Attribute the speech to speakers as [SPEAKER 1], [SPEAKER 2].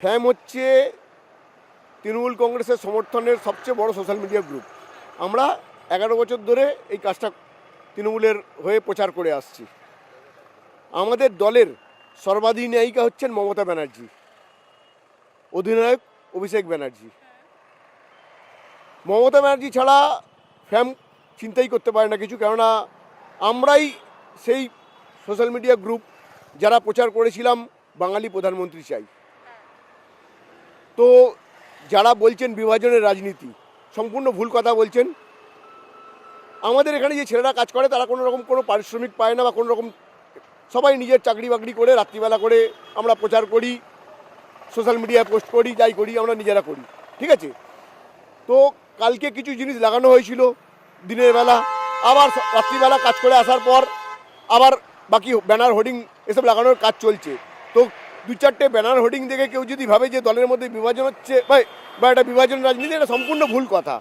[SPEAKER 1] ফ্যাম হচ্ছে তৃণমূল কংগ্রেসের সমর্থনের সবচেয়ে বড় সোশ্যাল মিডিয়া গ্রুপ। আমরা 11 বছর ধরে এই কাজটা তৃণমূলের হয়ে প্রচার করে আসছি। আমাদের দলের সর্বাধিনায়িকা হচ্ছেন মমতা ব্যানার্জি, অধিনায়ক অভিষেক ব্যানার্জি। মমতা ব্যানার্জি ছাড়া ফ্যাম চিন্তাই করতে পারে না কিছু, কেননা আমরাই সেই সোশ্যাল মিডিয়া গ্রুপ যারা প্রচার করেছিলাম বাঙালি প্রধানমন্ত্রী চাই। তো যারা বলছেন বিভাজনের রাজনীতি, সম্পূর্ণ ভুল কথা বলছেন। আমাদের এখানে যে ছেলেরা কাজ করে তারা কোনো রকম কোনো পারিশ্রমিক পায় না বা কোনো রকম, সবাই নিজের চাকরি বাকরি করে রাত্রিবেলা করে আমরা প্রচার করি, সোশ্যাল মিডিয়ায় পোস্ট করি, যাই করি আমরা নিজেরা করি, ঠিক আছে। তো কালকে কিছু জিনিস লাগানো হয়েছিল দিনের বেলা, আবার রাত্রিবেলা কাজ করে আসার পর আবার বাকি ব্যানার হোর্ডিং এসব লাগানোর কাজ চলছে। তো 2-4টে ব্যানার হোর্ডিং দেখে কেউ যদি ভাবে যে দলের মধ্যে বিভাজন হচ্ছে বা একটা বিভাজন রাজনীতি, এটা সম্পূর্ণ ভুল কথা।